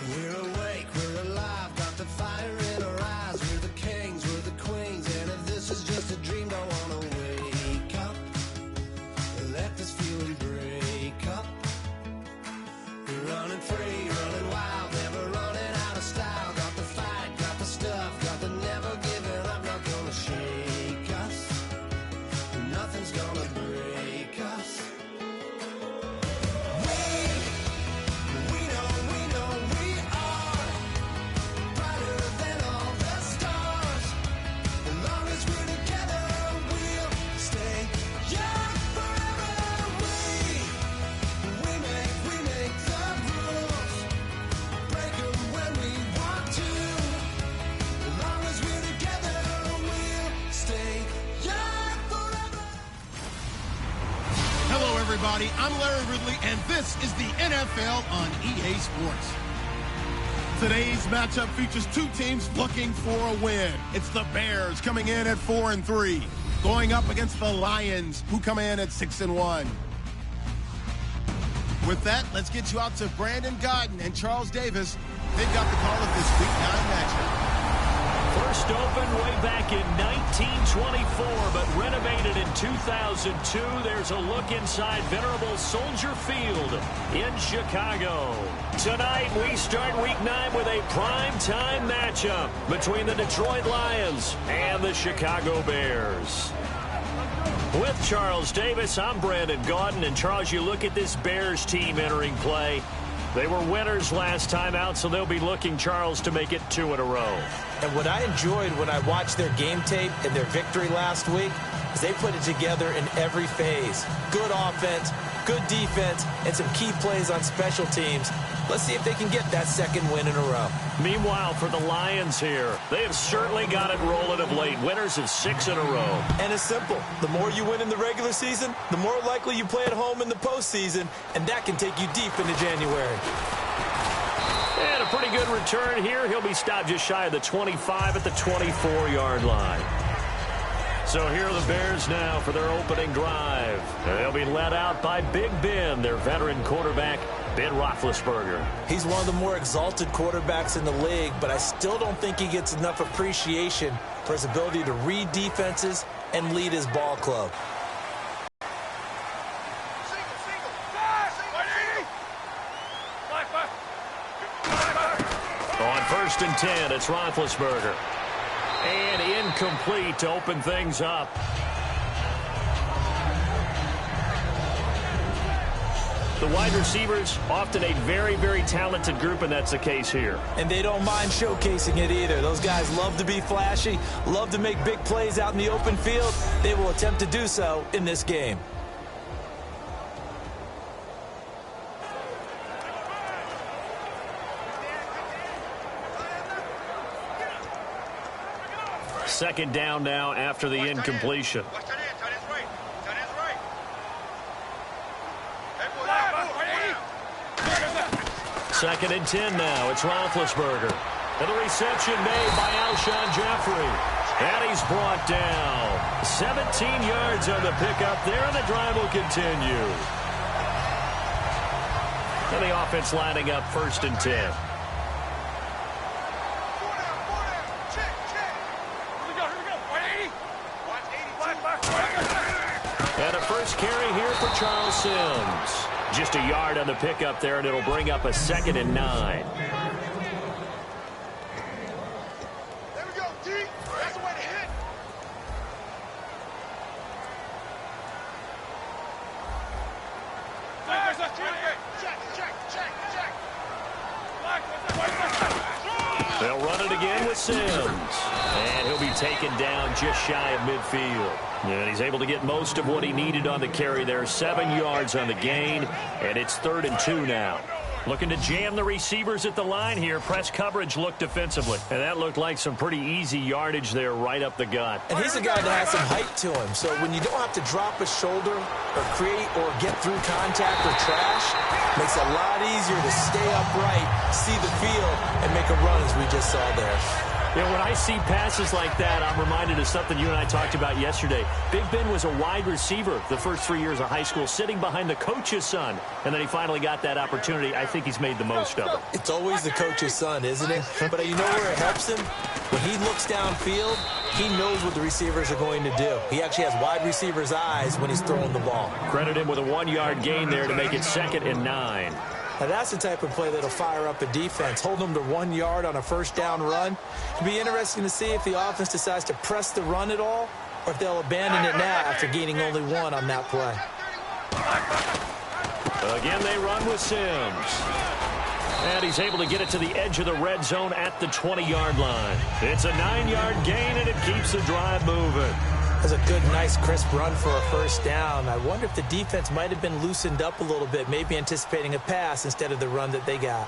We're awake, we're alive, got the fire in our eyes. We're the kings, we're the queens, and if this is just a dream, don't wanna wake up. Let this feeling break up. We're running free, running wild, never running out of style. Got the fight, got the stuff, got the never giving up. Not gonna shake us, nothing's gonna break us. We know we are brighter than all the stars. As long as we're together, we'll stay young forever. We make the rules, break 'em when we want to. As long as we're together, we'll stay young forever. Hello, everybody. I'm Larry Ridley, and this is the NFL on EA Sports. Today's matchup features two teams looking for a win. It's the Bears coming in at 4-3, going up against the Lions, who come in at 6-1. With that, let's get you out to Brandon Gaudin and Charles Davis. They've got the call of this Week 9 matchup. First opened way back in 1924, but renovated in 2002. There's a look inside venerable Soldier Field in Chicago. Tonight, we start Week 9 with a prime-time matchup between the Detroit Lions and the Chicago Bears. With Charles Davis, I'm Brandon Gaudin. And Charles, you look at this Bears team entering play. They were winners last time out, so they'll be looking, Charles, to make it 2 in a row. And what I enjoyed when I watched their game tape and their victory last week is they put it together in every phase. Good offense, good defense, and some key plays on special teams. Let's see if they can get that second win in a row. Meanwhile, for the Lions here, they have certainly got it rolling of late. Winners of 6 in a row. And it's simple. The more you win in the regular season, the more likely you play at home in the postseason, and that can take you deep into January. And a pretty good return here. He'll be stopped just shy of the 25 at the 24-yard line. So here are the Bears now for their opening drive. They'll be led out by Big Ben, their veteran quarterback, Ben Roethlisberger. He's one of the more exalted quarterbacks in the league, but I still don't think he gets enough appreciation for his ability to read defenses and lead his ball club. On 1st and 10, it's Roethlisberger. And incomplete to open things up. The wide receivers, often a very, very talented group, and that's the case here. And they don't mind showcasing it either. Those guys love to be flashy, love to make big plays out in the open field. They will attempt to do so in this game. Second down now after the incompletion. Second and 10 now. It's Roethlisberger. And the reception made by Alshon Jeffrey. And he's brought down. 17 yards on the pickup there, and the drive will continue. And the offense lining up 1st and 10. And a first carry here for Charles Sims. Just a yard on the pickup there, and it'll bring up a 2nd and 9. There we go, D. That's the way to hit. They'll run it again with Sims. And he'll be taken down just shy of midfield. And he's able to get most of what he needed on the carry there. 7 yards on the gain, and it's 3rd and 2 now. Looking to jam the receivers at the line here. Press coverage looked defensively. And that looked like some pretty easy yardage there right up the gut. And he's a guy that has some height to him. So when you don't have to drop a shoulder or create or get through contact or trash, makes it a lot easier to stay upright, see the field, and make a run as we just saw there. You know, when I see passes like that, I'm reminded of something you and I talked about yesterday. Big Ben was a wide receiver the first 3 years of high school, sitting behind the coach's son, and then he finally got that opportunity. I think he's made the most of it. It's always the coach's son, isn't it? But you know where it helps him? When he looks downfield, he knows what the receivers are going to do. He actually has wide receivers' eyes when he's throwing the ball. Credit him with a 1-yard gain there to make it 2nd and 9. Now, that's the type of play that'll fire up a defense. Hold them to 1 yard on a first down run. It'll be interesting to see if the offense decides to press the run at all or if they'll abandon it now after gaining only 1 on that play. Again, they run with Sims. And he's able to get it to the edge of the red zone at the 20-yard line. It's a 9-yard gain, and it keeps the drive moving. That's a good, nice, crisp run for a first down. I wonder if the defense might have been loosened up a little bit, maybe anticipating a pass instead of the run that they got.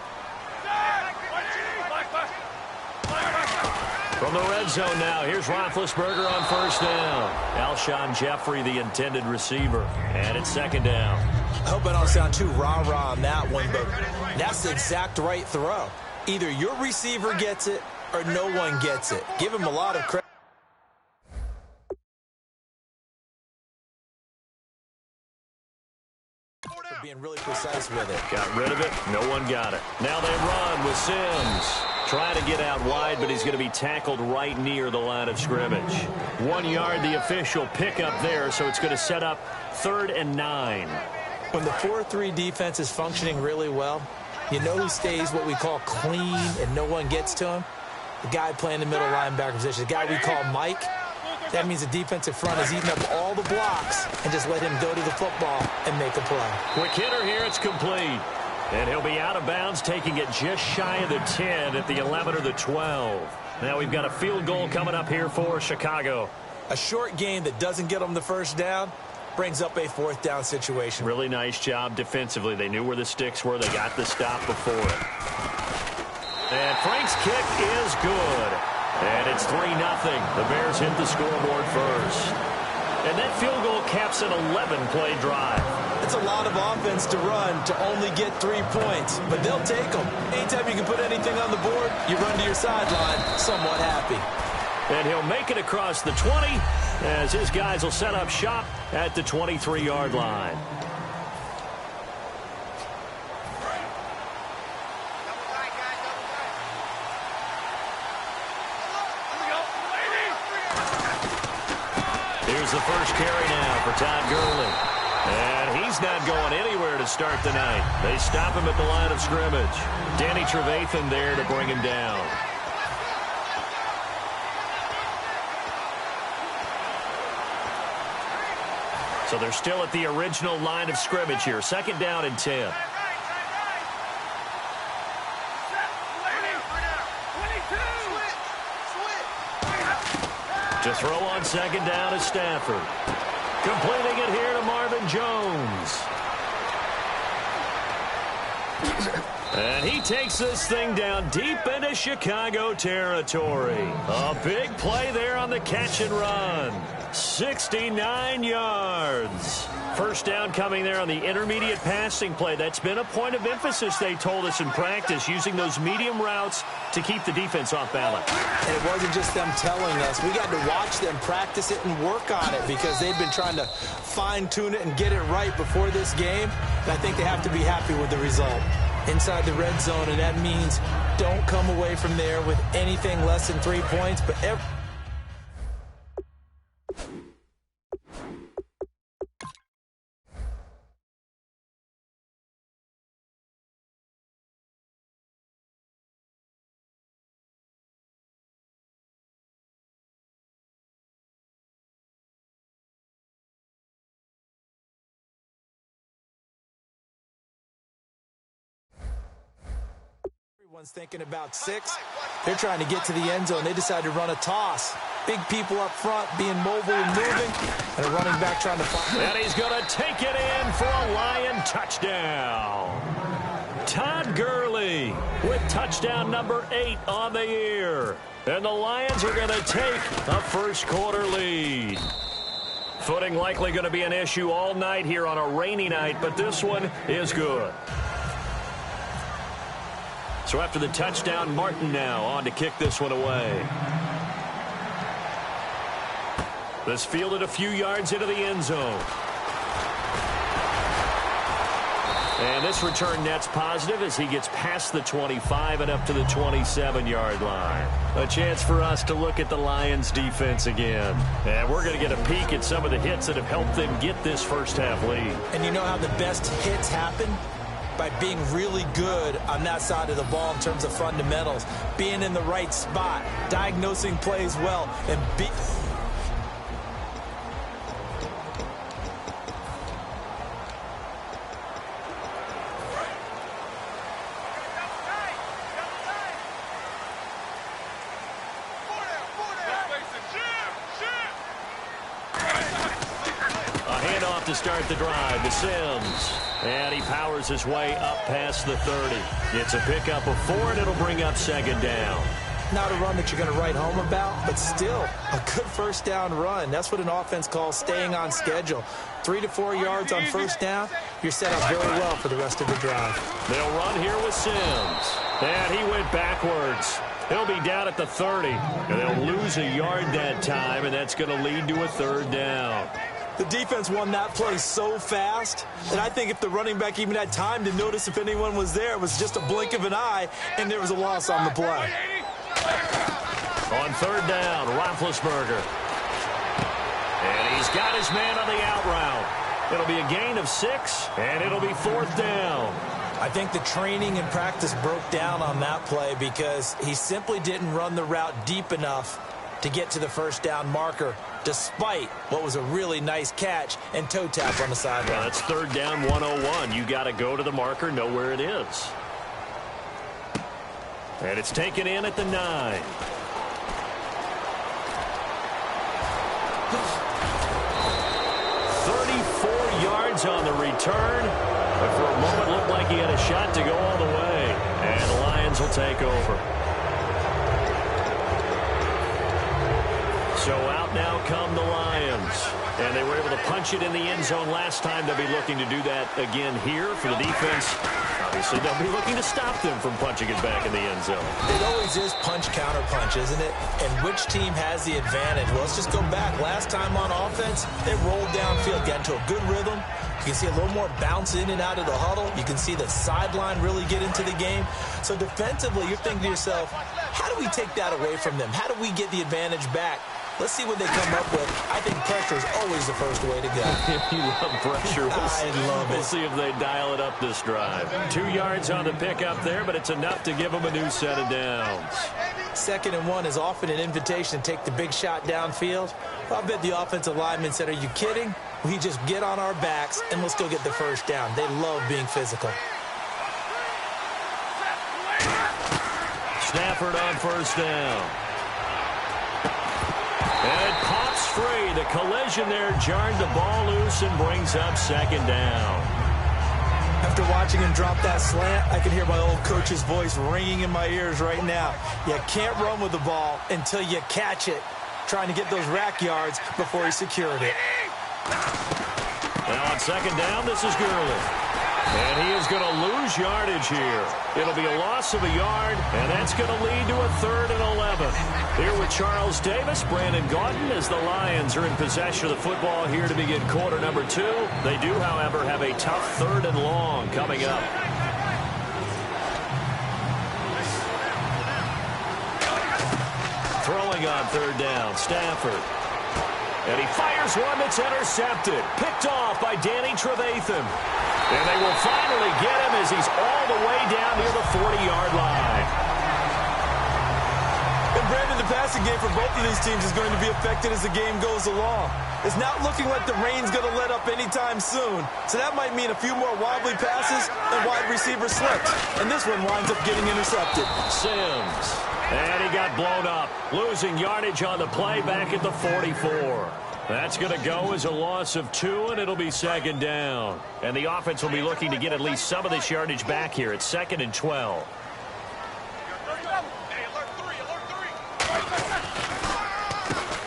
From the red zone now, here's Roethlisberger on first down. Alshon Jeffrey, the intended receiver. And it's 2nd down. I hope I don't sound too rah-rah on that one, but that's the exact right throw. Either your receiver gets it or no one gets it. Give him a lot of credit. Being really precise with it. Got rid of it. No one got it. Now they run with Sims. Trying to get out wide, but he's going to be tackled right near the line of scrimmage. 1 yard, the official pickup there, so it's going to set up 3rd and 9. When the 4-3 defense is functioning really well, you know who stays what we call clean and no one gets to him? The guy playing the middle linebacker position, the guy we call Mike. That means the defensive front is eating up all the blocks and just let him go to the football and make a play. Quick hitter here, it's complete. And he'll be out of bounds, taking it just shy of the 10 at the 11 or the 12. Now we've got a field goal coming up here for Chicago. A short game that doesn't get them the first down brings up a 4th down situation. Really nice job defensively. They knew where the sticks were. They got the stop before it. And Frank's kick is good. And it's 3-0. The Bears hit the scoreboard first. And that field goal caps an 11-play drive. It's a lot of offense to run to only get 3 points, but they'll take them. Anytime you can put anything on the board, you run to your sideline somewhat happy. And he'll make it across the 20 as his guys will set up shop at the 23-yard line. Here's the first carry now for Todd Gurley. And he's not going anywhere to start the night. They stop him at the line of scrimmage. Danny Trevathan there to bring him down. So they're still at the original line of scrimmage here. 2nd down and 10. To throw on 2nd down is Stafford. Completing it here to Marvin Jones. And he takes this thing down deep into Chicago territory. A big play there on the catch and run. 69 yards. First down coming there on the intermediate passing play. That's been a point of emphasis, they told us in practice, using those medium routes to keep the defense off balance. And it wasn't just them telling us. We got to watch them practice it and work on it because they've been trying to fine-tune it and get it right before this game. And I think they have to be happy with the result. Inside the red zone, and that means don't come away from there with anything less than 3 points. But everyone's thinking about 6. They're trying to get to the end zone. They decide to run a toss. Big people up front being mobile and moving, and a running back trying to find. And he's going to take it in for a Lion touchdown. Todd Gurley with touchdown number 8 on the year. And the Lions are going to take a first-quarter lead. Footing likely going to be an issue all night here on a rainy night, but this one is good. So after the touchdown, Martin now on to kick this one away. This fielded a few yards into the end zone. And this return net's positive as he gets past the 25 and up to the 27-yard line. A chance for us to look at the Lions defense again. And we're going to get a peek at some of the hits that have helped them get this first half lead. And you know how the best hits happen? By being really good on that side of the ball in terms of fundamentals. Being in the right spot, diagnosing plays well, and to start the drive to Sims. And he powers his way up past the 30. It's a pickup of 4, and it'll bring up second down. Not a run that you're going to write home about, but still a good first down run. That's what an offense calls staying on schedule. 3 to 4 yards on first down, you're set up very well for the rest of the drive. They'll run here with Sims. And he went backwards. He'll be down at the 30. And they'll lose a yard that time, and that's going to lead to a third down. The defense won that play so fast that I think if the running back even had time to notice if anyone was there, it was just a blink of an eye, and there was a loss on the play. On third down, Roethlisberger. And he's got his man on the out route. It'll be a gain of 6, and it'll be fourth down. I think the training and practice broke down on that play because he simply didn't run the route deep enough to get to the first down marker, despite what was a really nice catch and toe tap on the sideline. Well, that's third down 101. You got to go to the marker, know where it is. And it's taken in at the 9. Yards on the return, but for a moment looked like he had a shot to go all the way, and the Lions will take over. So out now come the Lions, and they were able to punch it in the end zone last time. They'll be looking to do that again here for the defense. Obviously, they'll be looking to stop them from punching it back in the end zone. It always is punch-counter-punch, isn't it? And which team has the advantage? Well, let's just go back. Last time on offense, they rolled downfield, got into a good rhythm. You can see a little more bounce in and out of the huddle. You can see the sideline really get into the game. So defensively, you're thinking to yourself, how do we take that away from them? How do we get the advantage back? Let's see what they come up with. I think pressure is always the first way to go. You love pressure. I love it. We'll see if they dial it up this drive. 2 yards on the pickup there, but it's enough to give them a new set of downs. 2nd and 1 is often an invitation to take the big shot downfield. I bet the offensive lineman said, are you kidding? We just get on our backs and let's go get the first down. They love being physical. Stafford on first down. And it pops free. The collision there jarred the ball loose and brings up second down. After watching him drop that slant, I can hear my old coach's voice ringing in my ears right now. You can't run with the ball until you catch it. Trying to get those rack yards before he secured it. Now on second down, this is Gurley. And he is going to lose yardage here. It'll be a loss of a yard, and that's going to lead to a 3rd and 11. Here with Charles Davis, Brandon Gaudin, as the Lions are in possession of the football here to begin quarter number 2. They do, however, have a tough 3rd and long coming up. Throwing on third down, Stafford. And he fires one that's intercepted. Picked off by Danny Trevathan. And they will finally get him as he's all the way down near the 40-yard line. And Brandon, the passing game for both of these teams is going to be affected as the game goes along. It's not looking like the rain's going to let up anytime soon. So that might mean a few more wobbly passes and wide receiver slips. And this one winds up getting intercepted. Sims. And he got blown up, losing yardage on the play back at the 44. That's going to go as a loss of 2, and it'll be second down. And the offense will be looking to get at least some of this yardage back here at 2nd and 12.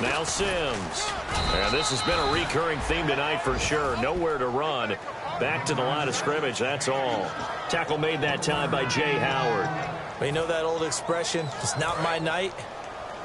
Now Sims. And this has been a recurring theme tonight for sure. Nowhere to run. Back to the line of scrimmage, that's all. Tackle made that time by Jay Howard. But you know that old expression, it's not my night?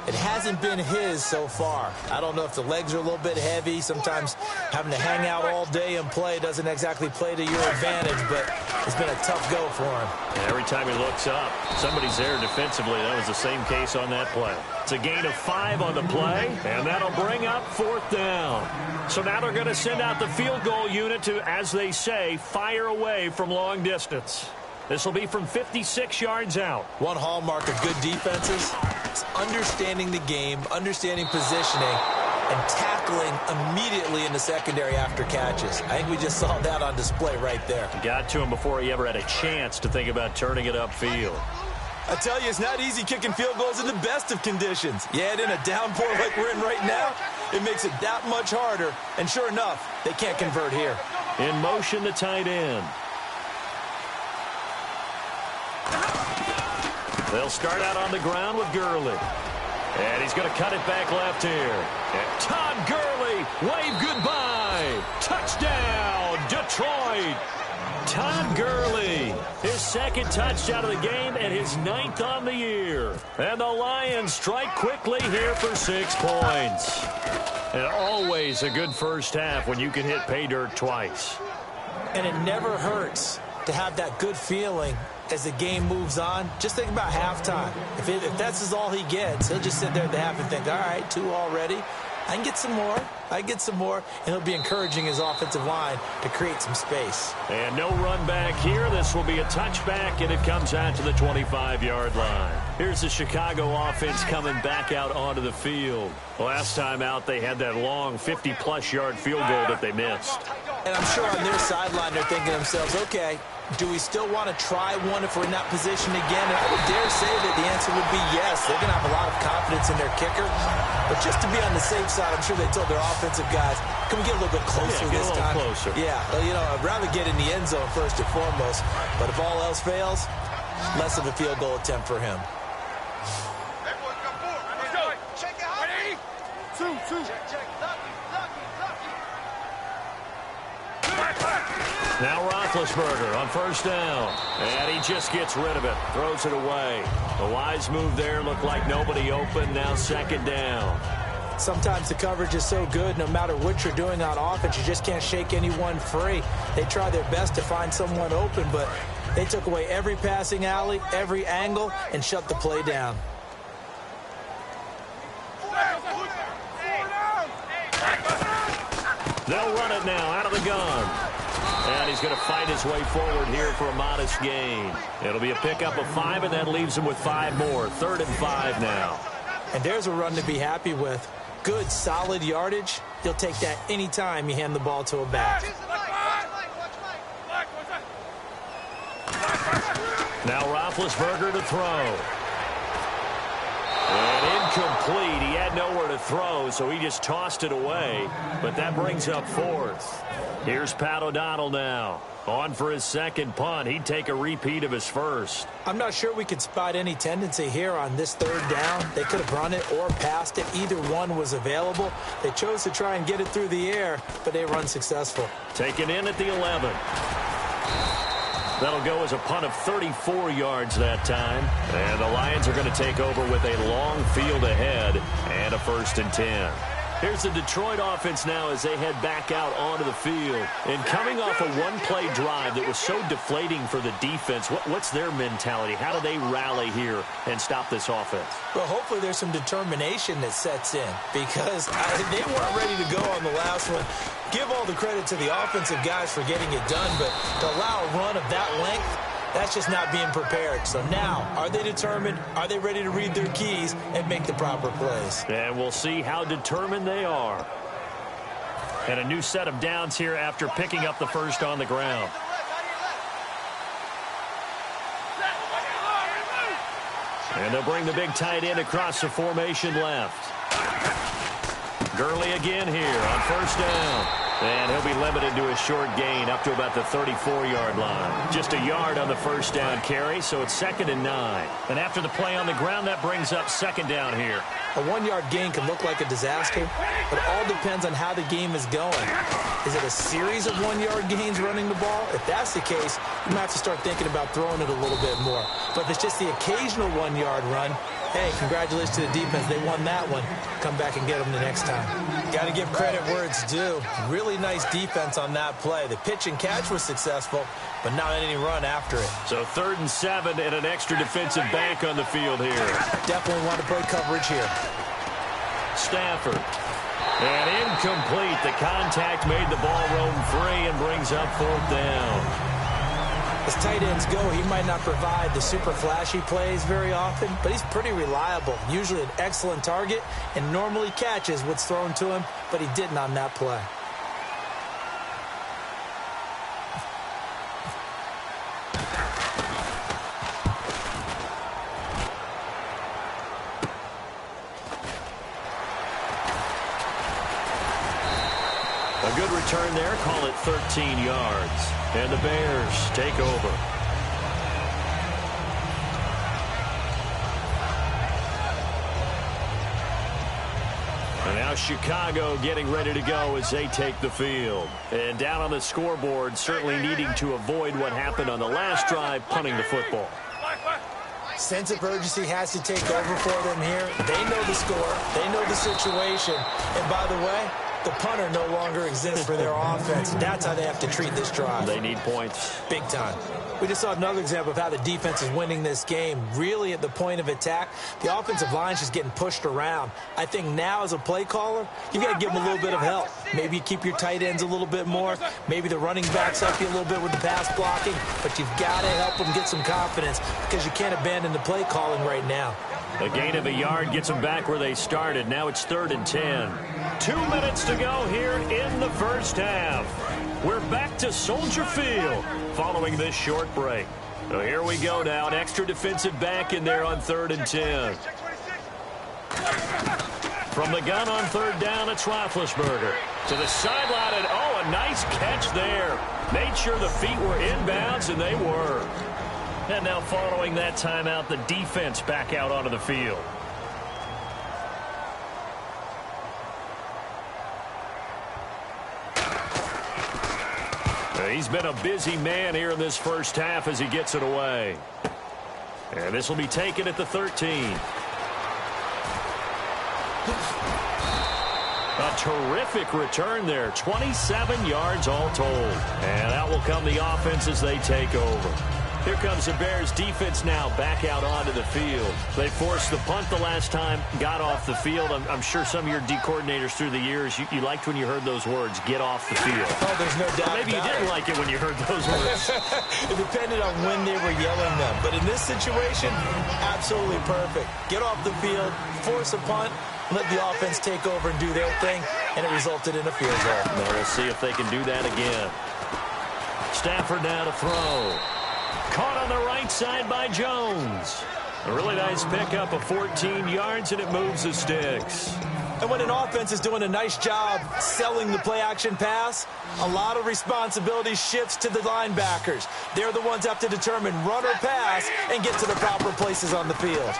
It hasn't been his so far. I don't know if the legs are a little bit heavy. Sometimes having to hang out all day and play doesn't exactly play to your advantage, but it's been a tough go for him. And every time he looks up, somebody's there defensively. That was the same case on that play. It's a gain of 5 on the play, and that'll bring up 4th down. So now they're going to send out the field goal unit to, as they say, fire away from long distance. This will be from 56 yards out. One hallmark of good defenses is understanding the game, understanding positioning, and tackling immediately in the secondary after catches. I think we just saw that on display right there. Got to him before he ever had a chance to think about turning it upfield. I tell you, it's not easy kicking field goals in the best of conditions. You add in a downpour like we're in right now, it makes it that much harder. And sure enough, they can't convert here. In motion, the tight end. They'll start out on the ground with Gurley. And he's going to cut it back left here. And Todd Gurley, wave goodbye. Touchdown, Detroit. Todd Gurley, his 2nd touchdown of the game and his 9th on the year. And the Lions strike quickly here for 6 points. And always a good first half when you can hit pay dirt twice. And it never hurts to have that good feeling as the game moves on. Just think about halftime. If that's all he gets, he'll just sit there at the half and think, all right, 2 already. I can get some more. And he'll be encouraging his offensive line to create some space. And no run back here. This will be a touchback, and it comes out to the 25-yard line. Here's the Chicago offense coming back out onto the field. Last time out, they had that long 50-plus yard field goal that they missed. And I'm sure on their sideline, they're thinking to themselves, okay, do we still want to try one if we're in that position again? And I would dare say that the answer would be yes. They're going to have a lot of confidence in their kicker. But just to be on the safe side, I'm sure they told their offensive guys, can we get a little bit closer this time? Closer. Yeah, well, you know, I'd rather get in the end zone first and foremost. But if all else fails, less of a field goal attempt for him. Everyone come forward. Let's go. Check it out. Ready? 2. Check. Now Roethlisberger on 1st down. And he just gets rid of it. Throws it away. The wise move there. Looked like nobody open. Now 2nd down. Sometimes the coverage is so good, no matter what you're doing on offense, you just can't shake anyone free. They try their best to find someone open, but they took away every passing alley, every angle, and shut the play down. They'll run it now out of the gun. And he's going to fight his way forward here for a modest gain. It'll be a pickup of 5, and that leaves him with 5 more. 3rd and 5 now. And there's a run to be happy with. Good, solid yardage. He'll take that any time you hand the ball to a back. Now Roethlisberger to throw. And incomplete. He had nowhere to throw, so he just tossed it away. But that brings up 4th. Here's Pat O'Donnell now. On for his 2nd punt. He'd take a repeat of his 1st. I'm not sure we could spot any tendency here on this 3rd down. They could have run it or passed it. Either one was available. They chose to try and get it through the air, but they run successful. Taken in at the 11. That'll go as a punt of 34 yards that time. And the Lions are going to take over with a long field ahead and a 1st and 10. Here's the Detroit offense now as they head back out onto the field. And coming off a one-play drive that was so deflating for the defense, what's their mentality? How do they rally here and stop this offense? Well, hopefully there's some determination that sets in because they weren't ready to go on the last one. Give all the credit to the offensive guys for getting it done, but to allow a run of that length, that's just not being prepared. So now, are they determined? Are they ready to read their keys and make the proper plays? And we'll see how determined they are. And a new set of downs here after picking up the 1st on the ground. And they'll bring the big tight end across the formation left. Gurley again here on 1st down. And he'll be limited to a short gain up to about the 34-yard line. Just a yard on the first down carry, so it's 2nd and 9. And after the play on the ground, that brings up 2nd down here. A 1-yard gain can look like a disaster, but it all depends on how the game is going. Is it a series of 1-yard gains running the ball? If that's the case, you might have to start thinking about throwing it a little bit more. But if it's just the occasional 1-yard run, hey, congratulations to the defense. They won that one. Come back and get them the next time. Got to give credit where it's due. Really nice defense on that play. The pitch and catch was successful, but not any run after it. So 3rd and 7 and an extra defensive back on the field here. Definitely want to play coverage here. Stafford. And incomplete. The contact made the ball roam free and brings up 4th down. As tight ends go, he might not provide the super flashy plays very often, but he's pretty reliable. Usually an excellent target and normally catches what's thrown to him, but he didn't on that play. A good return there, call it 13 yards. And the Bears take over. And now Chicago getting ready to go as they take the field. And down on the scoreboard, certainly needing to avoid what happened on the last drive, punting the football. Sense of urgency has to take over for them here. They know the score. They know the situation. And by the way, the punter no longer exists for their offense. That's how they have to treat this drive. They need points. Big time. We just saw another example of how the defense is winning this game. Really at the point of attack, the offensive line is just getting pushed around. I think now as a play caller, you've got to give them a little bit of help. Maybe you keep your tight ends a little bit more. Maybe the running backs help you a little bit with the pass blocking. But you've got to help them get some confidence because you can't abandon the play calling right now. A gain of a yard gets them back where they started. Now it's 3rd and 10. 2 minutes to go here in the first half. We're back to Soldier Field following this short break. So here we go now. An extra defensive back in there on 3rd and 10. From the gun on 3rd down, it's Roethlisberger. To the sideline, and oh, a nice catch there. Made sure the feet were inbounds, and they were. And now following that timeout, the defense back out onto the field. He's been a busy man here in this first half as he gets it away. And this will be taken at the 13. A terrific return there. 27 yards all told. And out will come the offense as they take over. Here comes the Bears defense now back out onto the field. They forced the punt the last time, got off the field. I'm sure some of your D coordinators through the years, you liked when you heard those words, get off the field. Oh, there's no doubt. Maybe you didn't like it when you heard those words. It depended on when they were yelling them. But in this situation, absolutely perfect. Get off the field, force a punt, let the offense take over and do their thing, and it resulted in a field goal. Now we'll see if they can do that again. Stafford now to throw. Caught on the right side by Jones. A really nice pickup of 14 yards, and it moves the sticks. And when an offense is doing a nice job selling the play-action pass, a lot of responsibility shifts to the linebackers. They're the ones that have to determine run or pass and get to the proper places on the field.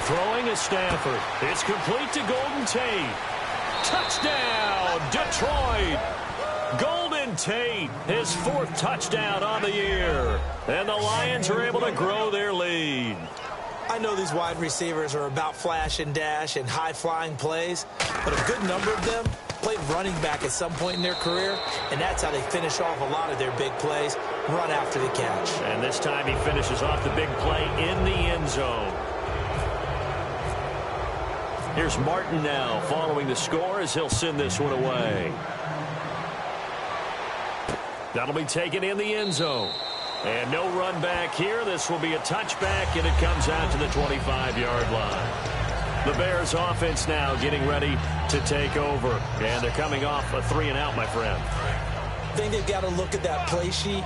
Throwing is Stafford. It's complete to Golden Tate. Touchdown, Detroit! Golden Tate, his 4th touchdown on the year. And the Lions are able to grow their lead. I know these wide receivers are about flash and dash and high-flying plays, but a good number of them played running back at some point in their career, and that's how they finish off a lot of their big plays, run after the catch. And this time he finishes off the big play in the end zone. Here's Martin now following the score as he'll send this one away. That'll be taken in the end zone. And no run back here. This will be a touchback, and it comes out to the 25-yard line. The Bears offense now getting ready to take over. And they're coming off a 3-and-out, my friend. I think they've got to look at that play sheet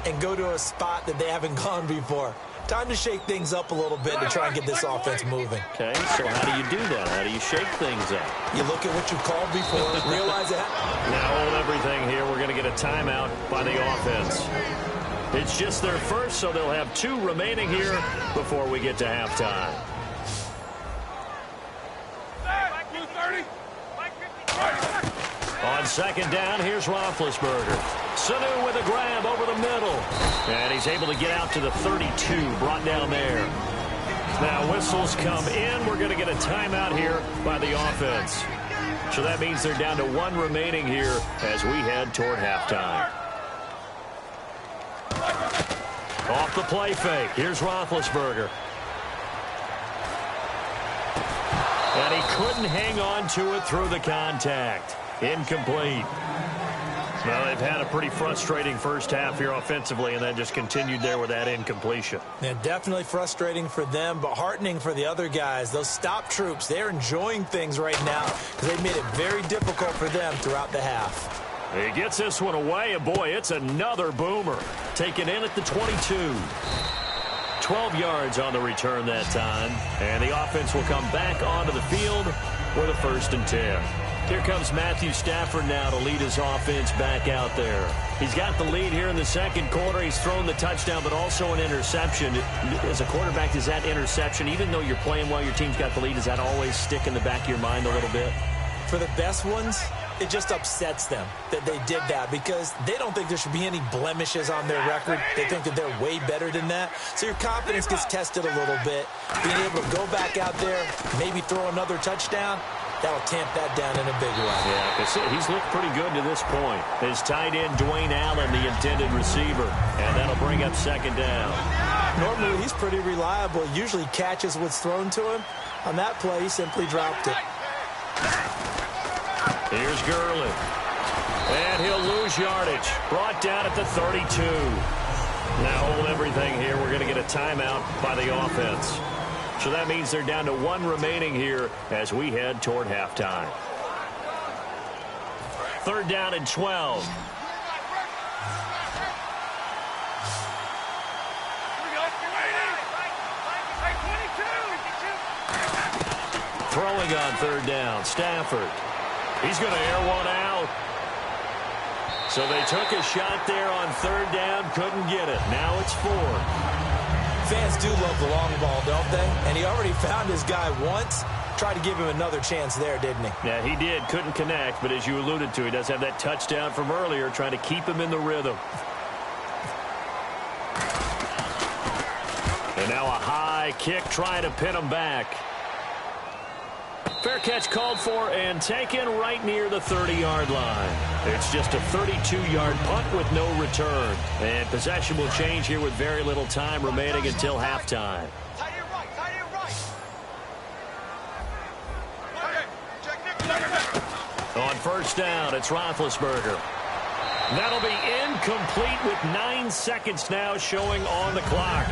and go to a spot that they haven't gone before. Time to shake things up a little bit to try and get this offense moving. Okay, so how do you do that? How do you shake things up? You look at what you called before, realize that. Now hold everything here. We're going to get a timeout by the offense. It's just their first, so they'll have 2 remaining here before we get to halftime. On second down, here's Roethlisberger. Sanu with a grab over the middle. And he's able to get out to the 32, brought down there. Now whistles come in. We're going to get a timeout here by the offense. So that means they're down to 1 remaining here as we head toward halftime. Off the play fake. Here's Roethlisberger. And he couldn't hang on to it through the contact. Incomplete. Well, they've had a pretty frustrating first half here offensively, and then just continued there with that incompletion. Yeah, definitely frustrating for them, but heartening for the other guys. Those stop troops, they're enjoying things right now because they've made it very difficult for them throughout the half. He gets this one away, and boy, it's another boomer. Taken in at the 22. 12 yards on the return that time, and the offense will come back onto the field with a 1st and 10. Here comes Matthew Stafford now to lead his offense back out there. He's got the lead here in the second quarter. He's thrown the touchdown, but also an interception. As a quarterback, does that interception, even though you're playing while your team's got the lead, does that always stick in the back of your mind a little bit? For the best ones, it just upsets them that they did that because they don't think there should be any blemishes on their record. They think that they're way better than that. So your confidence gets tested a little bit. Being able to go back out there, maybe throw another touchdown, that'll tamp that down in a big way. Yeah, because he's looked pretty good to this point. His tight end, Dwayne Allen, the intended receiver. And that'll bring up second down. Normally, he's pretty reliable. Usually catches what's thrown to him. On that play, he simply dropped it. Here's Gurley. And he'll lose yardage. Brought down at the 32. Now hold everything here. We're going to get a timeout by the offense. So that means they're down to 1 remaining here as we head toward halftime. 3rd down and 12. Throwing on 3rd down, Stafford. He's going to air one out. So they took a shot there on 3rd down, couldn't get it. Now it's 4th. Fans do love the long ball, don't they? And he already found his guy once. Tried to give him another chance there, didn't he? Yeah, he did. Couldn't connect, but as you alluded to, he does have that touchdown from earlier, trying to keep him in the rhythm. And now a high kick trying to pin him back. Fair catch called for and taken right near the 30-yard line. It's just a 32-yard punt with no return. And possession will change here with very little time remaining until halftime. On 1st down, it's Roethlisberger. That'll be incomplete with 9 seconds now showing on the clock.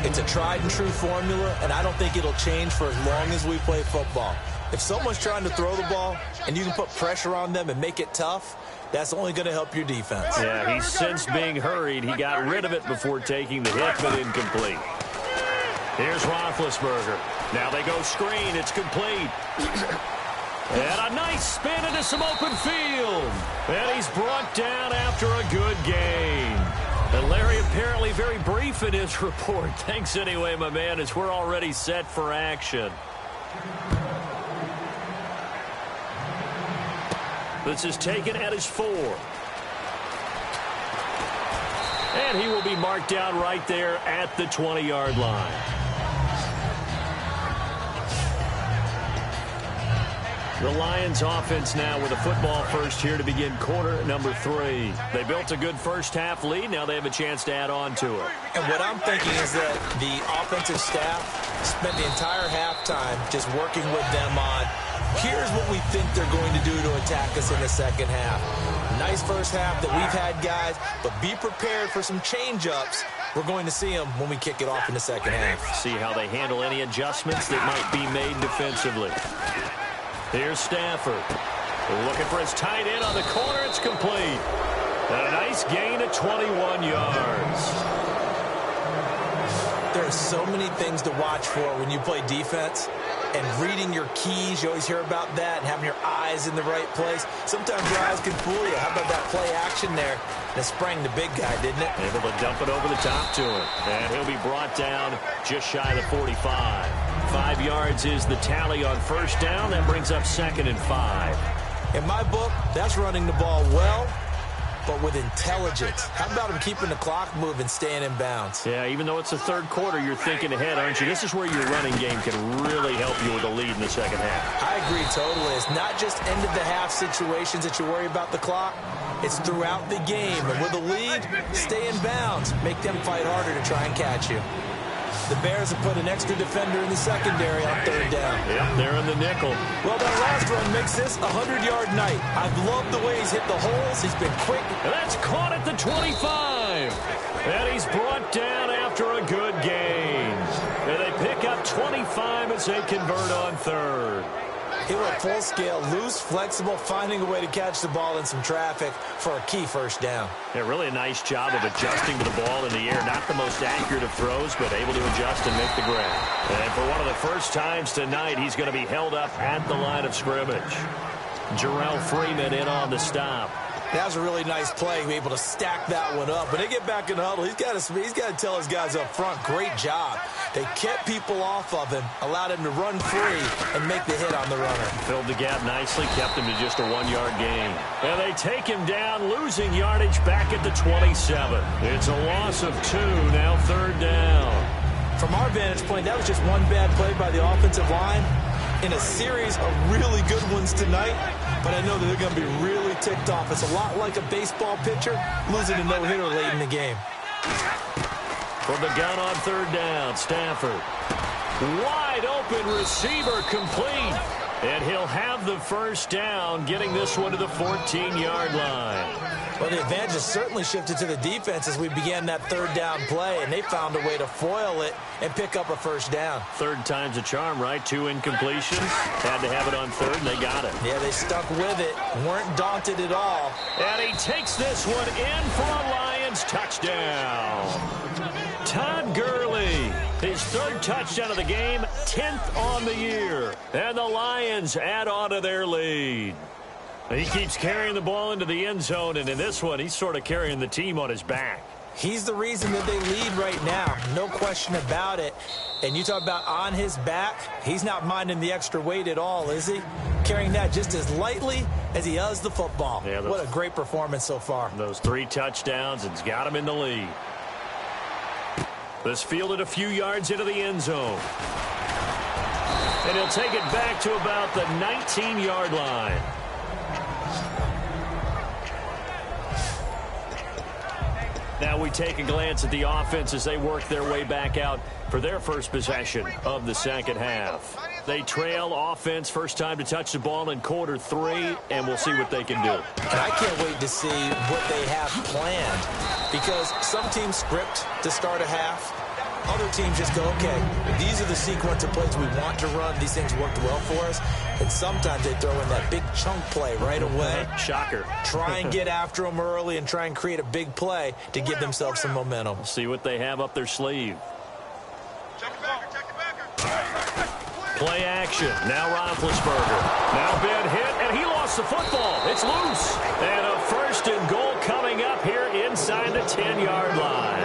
It's a tried and true formula, and I don't think it'll change for as long as we play football. If someone's trying to throw the ball and you can put pressure on them and make it tough, that's only going to help your defense. Yeah, he's since being hurried. He got rid of it before taking the hit, but incomplete. Here's Roethlisberger. Now they go screen. It's complete. And a nice spin into some open field. And he's brought down after a good gain. And Larry apparently very brief in his report. Thanks anyway, my man, as we're already set for action. This is taken at his 4. And he will be marked down right there at the 20-yard line. The Lions offense now with a football first here to begin quarter number 3. They built a good first half lead. Now they have a chance to add on to it. And what I'm thinking is that the offensive staff spent the entire halftime just working with them on, here's what we think they're going to do to attack us in the second half. Nice first half that we've had, guys, but be prepared for some change-ups. We're going to see them when we kick it off in the second half. See how they handle any adjustments that might be made defensively. Here's Stafford. Looking for his tight end on the corner. It's complete. And a nice gain of 21 yards. There are so many things to watch for when you play defense. And reading your keys, you always hear about that, and having your eyes in the right place. Sometimes your eyes can fool you. How about that play action there? That sprang the big guy, didn't it? Able to dump it over the top to him. And he'll be brought down just shy of the 45. 5 yards is the tally on first down. That brings up 2nd and 5. In my book, that's running the ball well, but with intelligence. How about him keeping the clock moving, staying in bounds? Yeah, even though it's the third quarter, you're thinking ahead, aren't you? This is where your running game can really help you with a lead in the second half. I agree totally. It's not just end-of-the-half situations that you worry about the clock. It's throughout the game. And with a lead, stay in bounds. Make them fight harder to try and catch you. The Bears have put an extra defender in the secondary on third down. Yep, they're in the nickel. Well, that last run makes this a 100-yard night. I've loved the way he's hit the holes. He's been quick. And that's caught at the 25. And he's brought down after a good gain. And they pick up 25 as they convert on third. He went full scale, loose, flexible, finding a way to catch the ball in some traffic for a key first down. Yeah, really a nice job of adjusting to the ball in the air. Not the most accurate of throws, but able to adjust and make the grab. And for one of the first times tonight, he's going to be held up at the line of scrimmage. Jarrell Freeman in on the stop. That was a really nice play. He was able to stack that one up. When they get back in the huddle, he's got to tell his guys up front, great job. They kept people off of him, allowed him to run free and make the hit on the runner. Filled the gap nicely, kept him to just a 1-yard gain. And they take him down, losing yardage back at the 27. It's a loss of 2, now third down. From our vantage point, that was just one bad play by the offensive line in a series of really good ones tonight. But I know that they're going to be really ticked off. It's a lot like a baseball pitcher losing a no-hitter late in the game. From the gun on third down, Stafford. Wide open receiver complete. And he'll have the first down, getting this one to the 14-yard line. Well, the advantage has certainly shifted to the defense as we began that third down play, and they found a way to foil it and pick up a first down. Third time's a charm, right? 2 incompletions. Had to have it on third, and they got it. Yeah, they stuck with it. Weren't daunted at all. And he takes this one in for a Lions touchdown. Todd Gurley, his third touchdown of the game, 10th on the year. And the Lions add on to their lead. He keeps carrying the ball into the end zone, and in this one, he's sort of carrying the team on his back. He's the reason that they lead right now, no question about it. And you talk about on his back, he's not minding the extra weight at all, is he? Carrying that just as lightly as he does the football. Yeah, what a great performance so far. Those 3 touchdowns, it's got him in the lead. This fielded a few yards into the end zone. And he'll take it back to about the 19-yard line. Now we take a glance at the offense as they work their way back out for their first possession of the second half. They trail offense, first time to touch the ball in quarter 3, and we'll see what they can do. And I can't wait to see what they have planned, because some teams script to start a half. Other teams just go, okay, these are the sequence of plays we want to run. These things worked well for us. And sometimes they throw in that big chunk play right away. Shocker. Try and get after them early and try and create a big play to give themselves some momentum. We'll see what they have up their sleeve. Check the backer. Play action. Now Roethlisberger. Now Ben hit, and he lost the football. It's loose. And a 1st and goal coming up here inside the 10-yard line.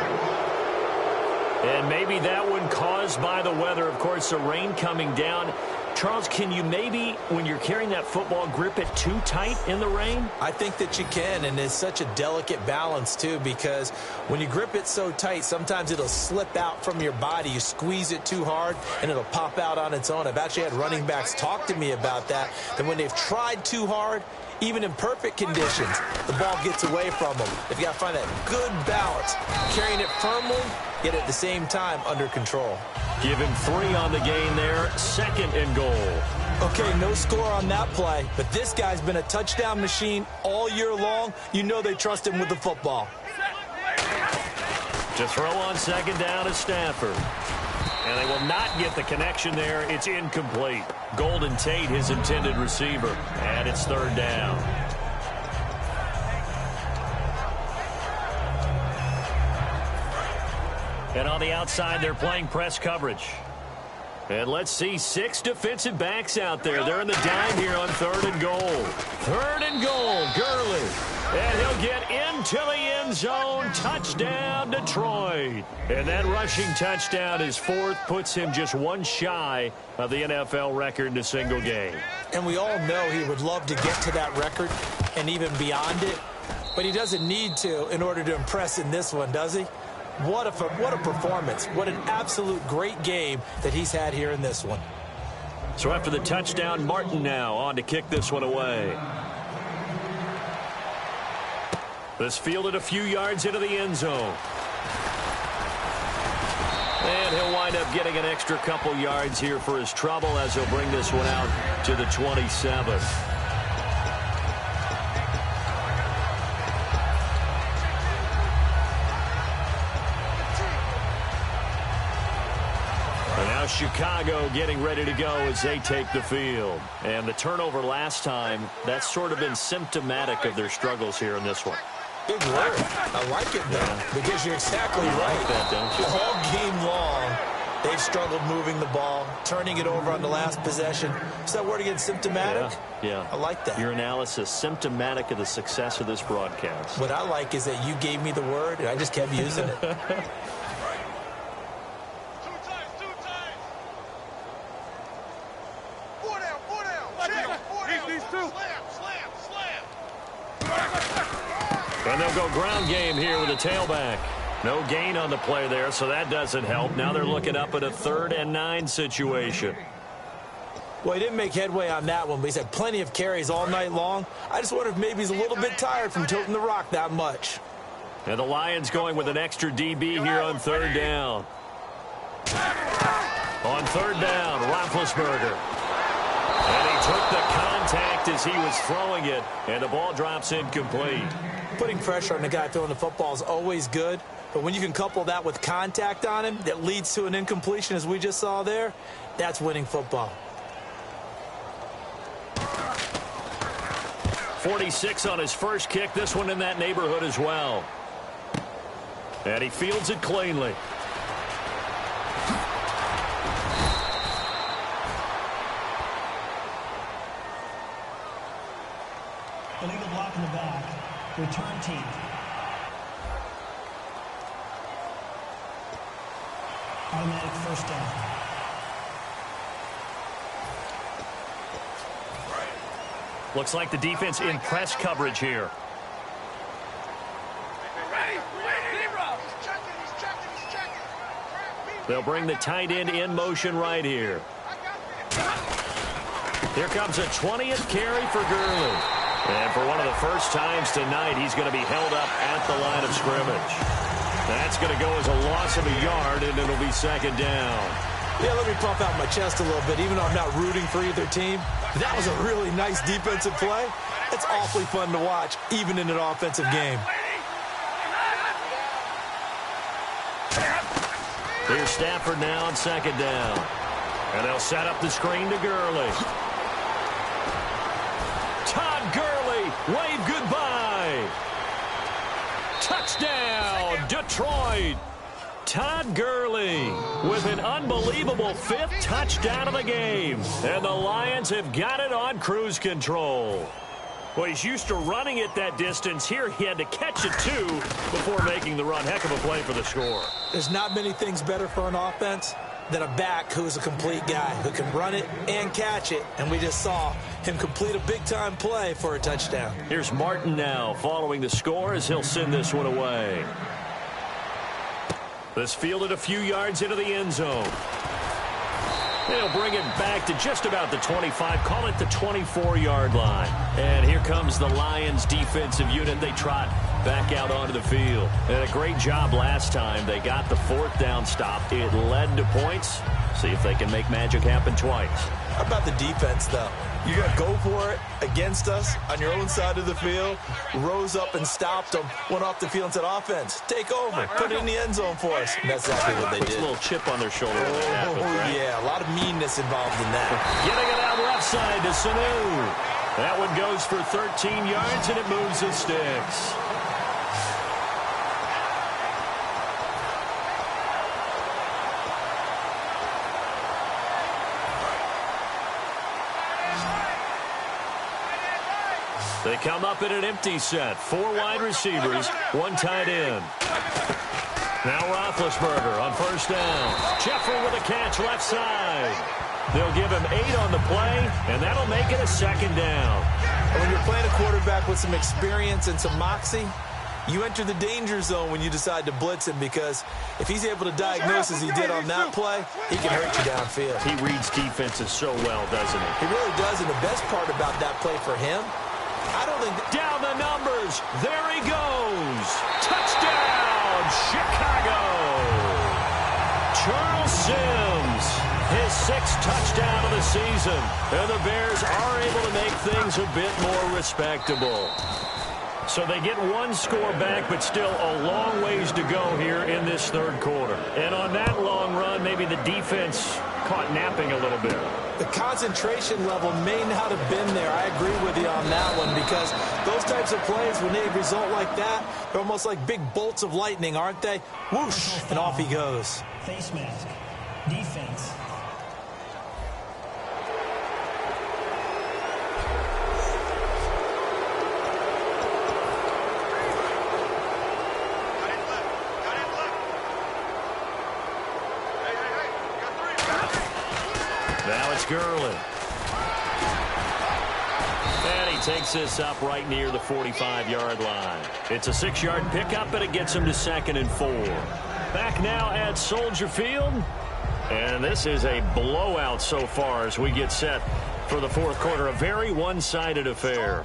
And maybe that one caused by the weather. Of course, the rain coming down. Charles, can you maybe, when you're carrying that football, grip it too tight in the rain? I think that you can, and it's such a delicate balance, too, because when you grip it so tight, sometimes it'll slip out from your body. You squeeze it too hard, and it'll pop out on its own. I've actually had running backs talk to me about that when they've tried too hard, even in perfect conditions, the ball gets away from them. They've got to find that good balance, carrying it firmly, yet at the same time under control. Give him 3 on the gain there, 2nd and goal. Okay, no score on that play, but this guy's been a touchdown machine all year long. You know they trust him with the football. To throw on 2nd down is Stafford. And they will not get the connection there. It's incomplete. Golden Tate, his intended receiver. And it's 3rd down. And on the outside, they're playing press coverage. And let's see, 6 defensive backs out there. They're in the dime here on 3rd and goal. 3rd and goal, Gurley. And he'll get into the end zone. Touchdown, Detroit. And that rushing touchdown, his 4th, puts him just one shy of the NFL record in a single game. And we all know he would love to get to that record and even beyond it. But he doesn't need to in order to impress in this one, does he? What a performance. What an absolute great game that he's had here in this one. So after the touchdown, Martin now on to kick this one away. This fielded a few yards into the end zone. And he'll wind up getting an extra couple yards here for his trouble as he'll bring this one out to the 27. Chicago getting ready to go as they take the field. And the turnover last time, that's sort of been symptomatic of their struggles here in this one. Big word. I like it, though, because you're exactly right. Like that, don't you? All game long, they've struggled moving the ball, turning it over on the last possession. Is that word again, symptomatic? Yeah. I like that. Your analysis, symptomatic of the success of this broadcast. What I like is that you gave me the word, and I just kept using it. And they'll go ground game here with a tailback. No gain on the play there, so that doesn't help. Now they're looking up at a 3rd and 9 situation. Well, he didn't make headway on that one, but he's had plenty of carries all night long. I just wonder if maybe he's a little bit tired from toting the rock that much. And the Lions going with an extra DB here on 3rd down. On 3rd down, Roethlisberger. And he took the contact as he was throwing it, and the ball drops incomplete. Putting pressure on the guy throwing the football is always good, but when you can couple that with contact on him that leads to an incompletion, as we just saw there, that's winning football. 46 on his first kick, this one in that neighborhood as well. And he fields it cleanly. Illegal block in the back. Return team. Automatic first down. Looks like the defense in press coverage here. They'll bring the tight end in motion right here. Here comes a 20th carry for Gurley. And for one of the first times tonight, he's going to be held up at the line of scrimmage. That's going to go as a loss of a yard, and it'll be 2nd down. Yeah, let me pump out my chest a little bit, even though I'm not rooting for either team. That was a really nice defensive play. It's awfully fun to watch, even in an offensive game. Here's Stafford now on 2nd down. And they'll set up the screen to Gurley. Todd Gurley, wave goodbye. Touchdown, Detroit. Todd Gurley with an unbelievable 5th touchdown of the game. And the Lions have got it on cruise control. Well, he's used to running it that distance. Here he had to catch it, too, before making the run. Heck of a play for the score. There's not many things better for an offense than a back who's a complete guy who can run it and catch it. And we just saw him complete a big-time play for a touchdown. Here's Martin now following the score as he'll send this one away. This fielded a few yards into the end zone. They'll bring it back to just about the 25, call it the 24-yard line. And here comes the Lions defensive unit. They trot back out onto the field. And a great job last time. They got the 4th down stop. It led to points. See if they can make magic happen twice. How about the defense, though? You got to go for it against us on your own side of the field. Rose up and stopped them. Went off the field and said, offense, take over. Put it in the end zone for us. And that's exactly what they did. A little chip on their shoulder when that happened, right? Yeah, a lot of meanness involved in that. Getting it out left side to Sanu. That one goes for 13 yards, and it moves the sticks. They come up in an empty set. 4 wide receivers, 1 tight end. Now Roethlisberger on first down. Jeffrey with a catch left side. They'll give him 8 on the play, and that'll make it a second down. And when you're playing a quarterback with some experience and some moxie, you enter the danger zone when you decide to blitz him, because if he's able to diagnose as he did on that play, he can hurt you downfield. He reads defenses so well, doesn't he? He really does, and the best part about that play for him, I don't think... Down the numbers. There he goes. Touchdown, Chicago. Charles Sims, his 6th touchdown of the season. And the Bears are able to make things a bit more respectable. So they get 1 score back, but still a long ways to go here in this 3rd quarter. And on that long run, maybe the defense caught napping a little bit. The concentration level may not have been there. I agree with you on that one, because those types of plays, when they result like that, they're almost like big bolts of lightning, aren't they? Whoosh, and off he goes. Face mask. Defense. Now it's Gurley. And he takes this up right near the 45-yard line. It's a 6-yard pickup, and it gets him to 2nd and 4. Back now at Soldier Field. And this is a blowout so far as we get set for the 4th quarter. A very one-sided affair.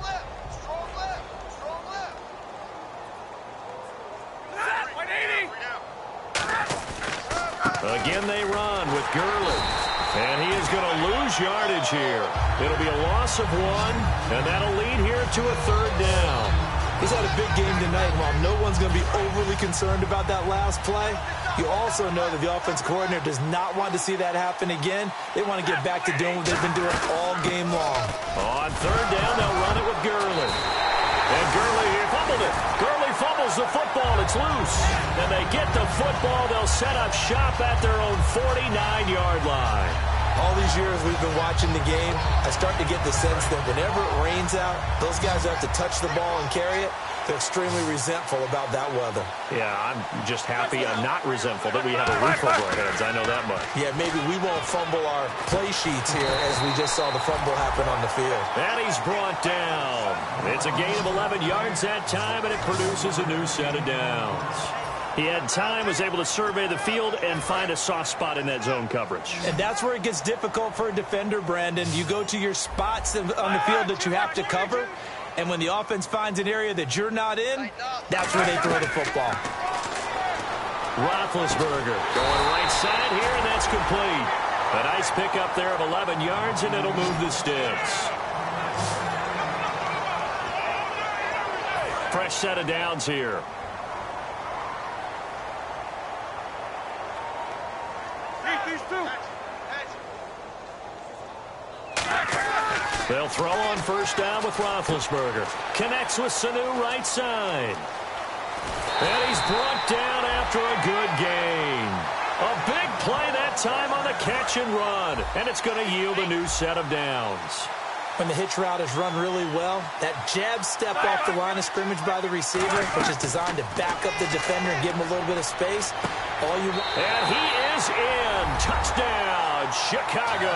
Again they run with Gurley. And he is going to lose yardage here. It'll be a loss of 1, and that'll lead here to a 3rd down. He's had a big game tonight, and while no one's going to be overly concerned about that last play, you also know that the offensive coordinator does not want to see that happen again. They want to get back to doing what they've been doing all game long. On 3rd down, they'll run it with Gurley. And Gurley fumbled it. Gurley fumbles the football. It's loose. And they get the football. They'll set up shop at their own 49-yard line. All these years we've been watching the game, I start to get the sense that whenever it rains out, those guys have to touch the ball and carry it. They're extremely resentful about that weather. Yeah, I'm just happy I'm not resentful that we have a roof over our heads. I know that much. Yeah, maybe we won't fumble our play sheets here as we just saw the fumble happen on the field. And he's brought down. It's a gain of 11 yards that time, and it produces a new set of downs. He had time, was able to survey the field and find a soft spot in that zone coverage. And that's where it gets difficult for a defender, Brandon. You go to your spots on the field that you have to cover, and when the offense finds an area that you're not in, that's where they throw the football. Roethlisberger going right side here, and that's complete. A nice pickup there of 11 yards, and it'll move the sticks. Fresh set of downs here. They'll throw on first down with Roethlisberger. Connects with Sanu right side. And he's brought down after a good gain. A big play that time on the catch and run. And it's going to yield a new set of downs. When the hitch route is run really well, that jab step off the line of scrimmage by the receiver, which is designed to back up the defender and give him a little bit of space, all you want. And he is in. Touchdown, Chicago.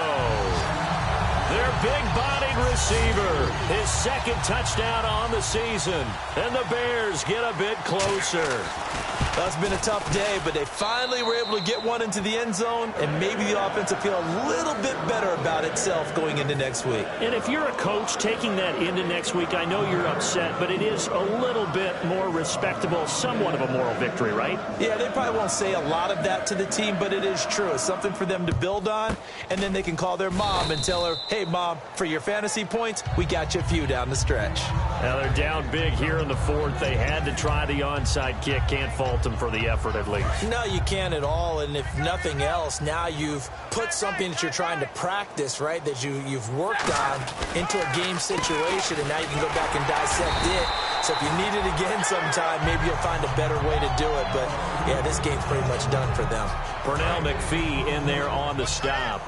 Their big-bodied receiver, his 2nd touchdown on the season. And the Bears get a bit closer. That's been a tough day, but they finally were able to get one into the end zone, and maybe the offense will feel a little bit better about itself going into next week. And if you're a coach taking that into next week, I know you're upset, but it is a little bit more respectable, somewhat of a moral victory, right? Yeah, they probably won't say a lot of that to the team, but it is true. It's something for them to build on, and then they can call their mom and tell her, hey, Mom, for your fantasy points, we got you a few down the stretch. Now they're down big here in the 4th. They had to try the onside kick. Can't fault them for the effort, at least. No, you can't at all, and if nothing else, now you've put something that you're trying to practice, right, that you've worked on into a game situation, and now you can go back and dissect it. So if you need it again sometime, maybe you'll find a better way to do it. But, yeah, this game's pretty much done for them. Pernell McPhee in there on the stop.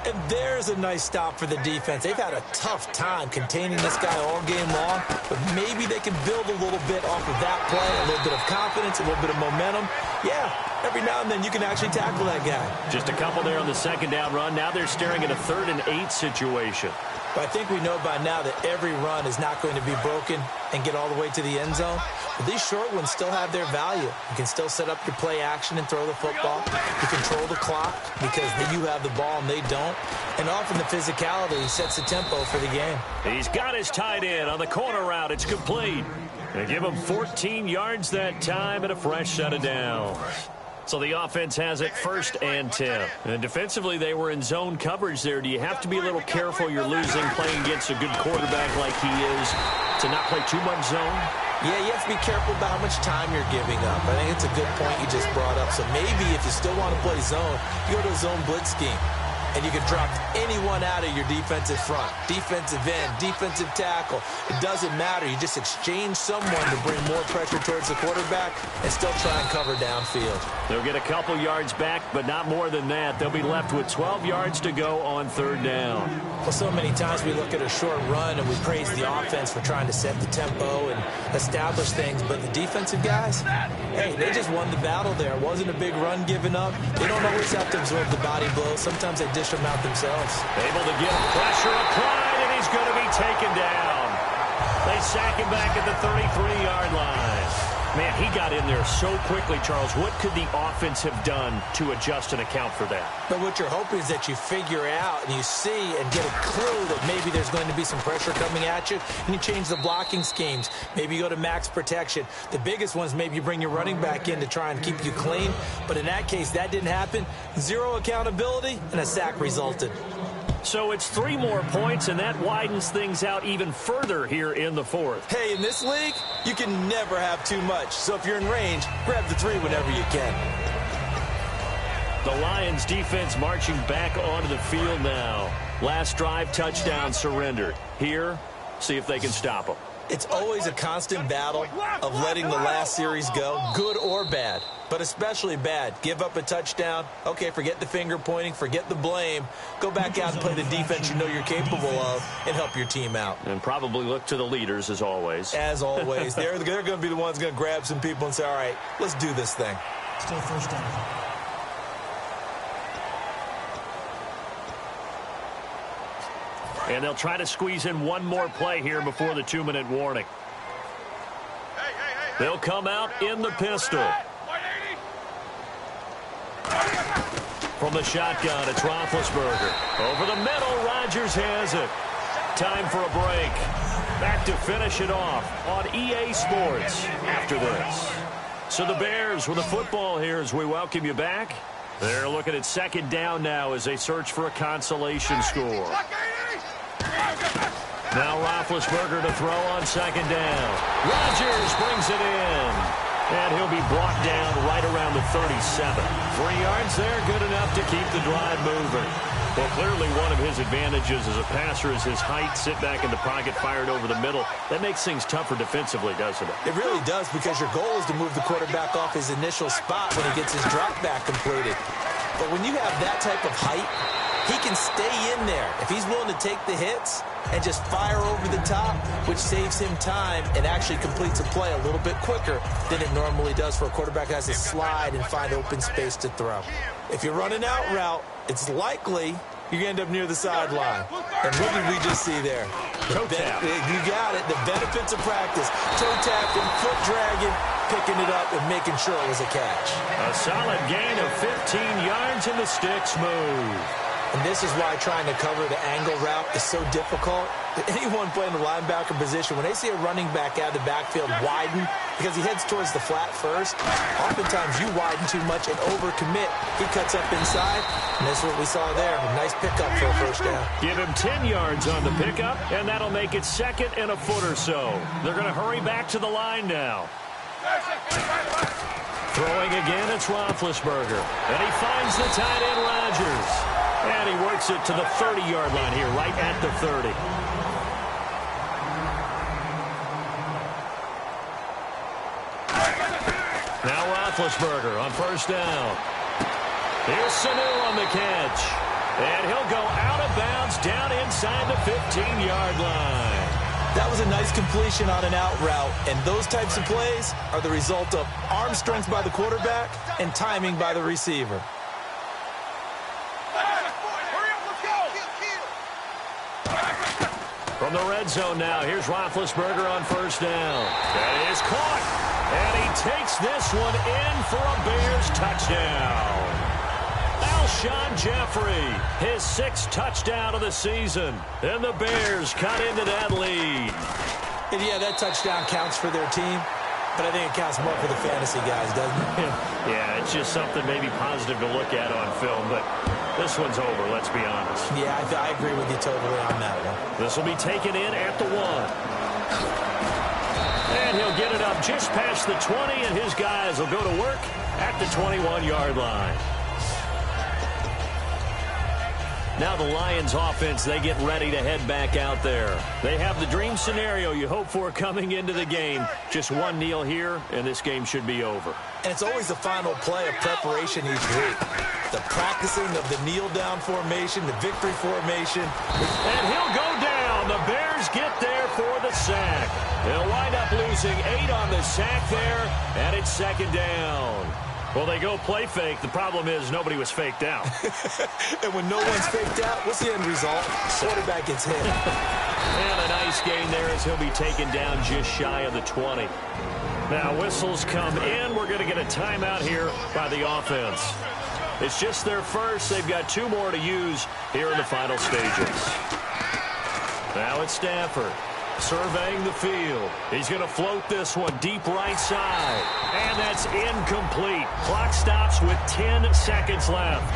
And there's a nice stop for the defense. They've had a tough time containing this guy all game long, but maybe they can build a little bit off of that play, a little bit of confidence, a little bit of momentum. Yeah, every now and then you can actually tackle that guy. Just a couple there on the second down run. Now they're staring at a 3rd and 8 situation. But I think we know by now that every run is not going to be broken and get all the way to the end zone. But these short ones still have their value. You can still set up your play action and throw the football. You control the clock because you have the ball and they don't. And often the physicality sets the tempo for the game. He's got his tight end on the corner route. It's complete. They give him 14 yards that time and a fresh set of downs. So the offense has it 1st and 10. And defensively, they were in zone coverage there. Do you have to be a little careful you're losing playing against a good quarterback like he is to not play too much zone? Yeah, you have to be careful about how much time you're giving up. I think it's a good point you just brought up. So maybe if you still want to play zone, you go to a zone blitz scheme. And you can drop anyone out of your defensive front, defensive end, defensive tackle. It doesn't matter. You just exchange someone to bring more pressure towards the quarterback and still try and cover downfield. They'll get a couple yards back, but not more than that. They'll be left with 12 yards to go on 3rd down. Well, so many times we look at a short run and we praise the offense for trying to set the tempo and establish things, but the defensive guys, hey, they just won the battle there. It wasn't a big run given up. They don't always have to absorb the body blows. Sometimes they dish them out themselves. Able to get pressure applied, and he's going to be taken down. They sack him back at the 33-yard line. Man, he got in there so quickly, Charles. What could the offense have done to adjust and account for that? But what you're hoping is that you figure out and you see and get a clue that maybe there's going to be some pressure coming at you, and you change the blocking schemes. Maybe you go to max protection. The biggest ones, maybe you bring your running back in to try and keep you clean. But in that case, that didn't happen. Zero accountability, and a sack resulted. So it's 3 more points, and that widens things out even further here in the 4th. Hey, in this league, you can never have too much. So if you're in range, grab the 3 whenever you can. The Lions defense marching back onto the field now. Last drive, touchdown surrendered. Here, see if they can stop them. It's always a constant battle of letting the last series go, good or bad, but especially bad. Give up a touchdown. Okay, forget the finger pointing, forget the blame. Go back out and play the defense you know you're capable of and help your team out. And probably look to the leaders as always. As always. They're going to be the ones going to grab some people and say, all right, let's do this thing. Still 1st down. And they'll try to squeeze in one more play here before the 2-minute warning. They'll come out in the pistol. From the shotgun, it's Roethlisberger. Over the middle, Rodgers has it. Time for a break. Back to finish it off on EA Sports after this. So the Bears with the football here as we welcome you back. They're looking at 2nd down now as they search for a consolation score. Now Roethlisberger to throw on 2nd down. Rodgers brings it in. And he'll be brought down right around the 37. 3 yards there, good enough to keep the drive moving. Well, clearly one of his advantages as a passer is his height. Sit back in the pocket, fired over the middle. That makes things tougher defensively, doesn't it? It really does, because your goal is to move the quarterback off his initial spot when he gets his drop back completed. But when you have that type of height, he can stay in there if he's willing to take the hits and just fire over the top, which saves him time and actually completes a play a little bit quicker than it normally does for a quarterback that has to slide and find open space to throw. If you're running out route, it's likely you're going to end up near the sideline. And what did we just see there? Toe tap. You got it. The benefits of practice. Toe tapping, foot dragging, picking it up, and making sure it was a catch. A solid gain of 15 yards, and the sticks move. And this is why trying to cover the angle route is so difficult. Anyone playing the linebacker position, when they see a running back out of the backfield widen, because he heads towards the flat first, oftentimes you widen too much and overcommit. He cuts up inside, and that's what we saw there. A nice pickup for a 1st down. Give him 10 yards on the pickup, and that'll make it 2nd and a foot or so. They're going to hurry back to the line now. Throwing again, it's Roethlisberger. And he finds the tight end, Rodgers. And he works it to the 30-yard line here, right at the 30. Now Roethlisberger on 1st down. Here's Sanu on the catch. And he'll go out of bounds down inside the 15-yard line. That was a nice completion on an out route, and those types of plays are the result of arm strength by the quarterback and timing by the receiver. From the red zone now, here's Roethlisberger on first down. That is caught, and he takes this one in for a Bears touchdown. Alshon Jeffrey, his 6th touchdown of the season, and the Bears cut into that lead. And yeah, that touchdown counts for their team, but I think it counts more for the fantasy guys, doesn't it? Yeah, it's just something maybe positive to look at on film, but this one's over, let's be honest. Yeah, I agree with you totally on that one. This will be taken in at the 1. And he'll get it up just past the 20, and his guys will go to work at the 21-yard line. Now the Lions offense, they get ready to head back out there. They have the dream scenario you hope for coming into the game. Just one kneel here, and this game should be over. And it's always the final play of preparation each week. The practicing of the kneel-down formation, the victory formation. And he'll go down. The Bears get there for the sack. They'll wind up losing 8 on the sack there, and it's 2nd down. Well, they go play fake. The problem is nobody was faked out. And when no one's faked out, what's the end result? Quarterback gets hit. And a nice gain there as he'll be taken down just shy of the 20. Now whistles come in. We're going to get a timeout here by the offense. It's just their first. They've got 2 more to use here in the final stages. Now it's Stafford. Surveying the field. He's going to float this one deep right side. And that's incomplete. Clock stops with 10 seconds left.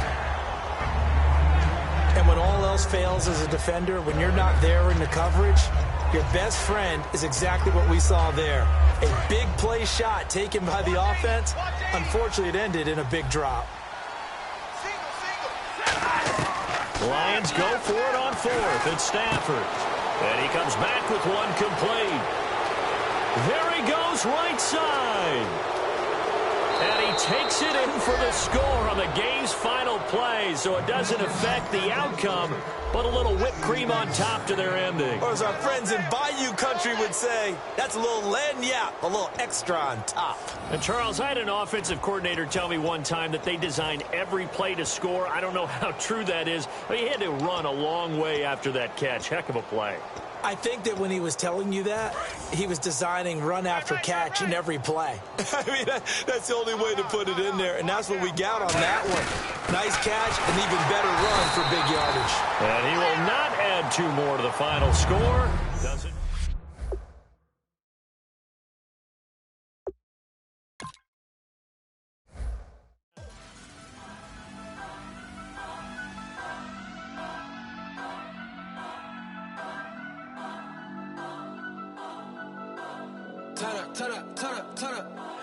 And when all else fails as a defender, when you're not there in the coverage, your best friend is exactly what we saw there. A big play shot taken by the offense. Unfortunately, it ended in a big drop. Lions go for it on 4th. It's Stafford. And he comes back with one complete. There he goes right side. And he takes it in for the score on the game's final play, so it doesn't affect the outcome, but a little whipped cream on top to their ending. Or as our friends in Bayou Country would say, that's a little lagniappe, a little extra on top. And Charles, I had an offensive coordinator tell me one time that they designed every play to score. I don't know how true that is, but he had to run a long way after that catch. Heck of a play. I think that when he was telling you that, he was designing run after catch in every play. I mean, that's the only way to put it in there, and that's what we got on that one. Nice catch, an even better run for big yardage. And he will not add 2 more to the final score. Does it? Turn up, turn up, turn up, turn up.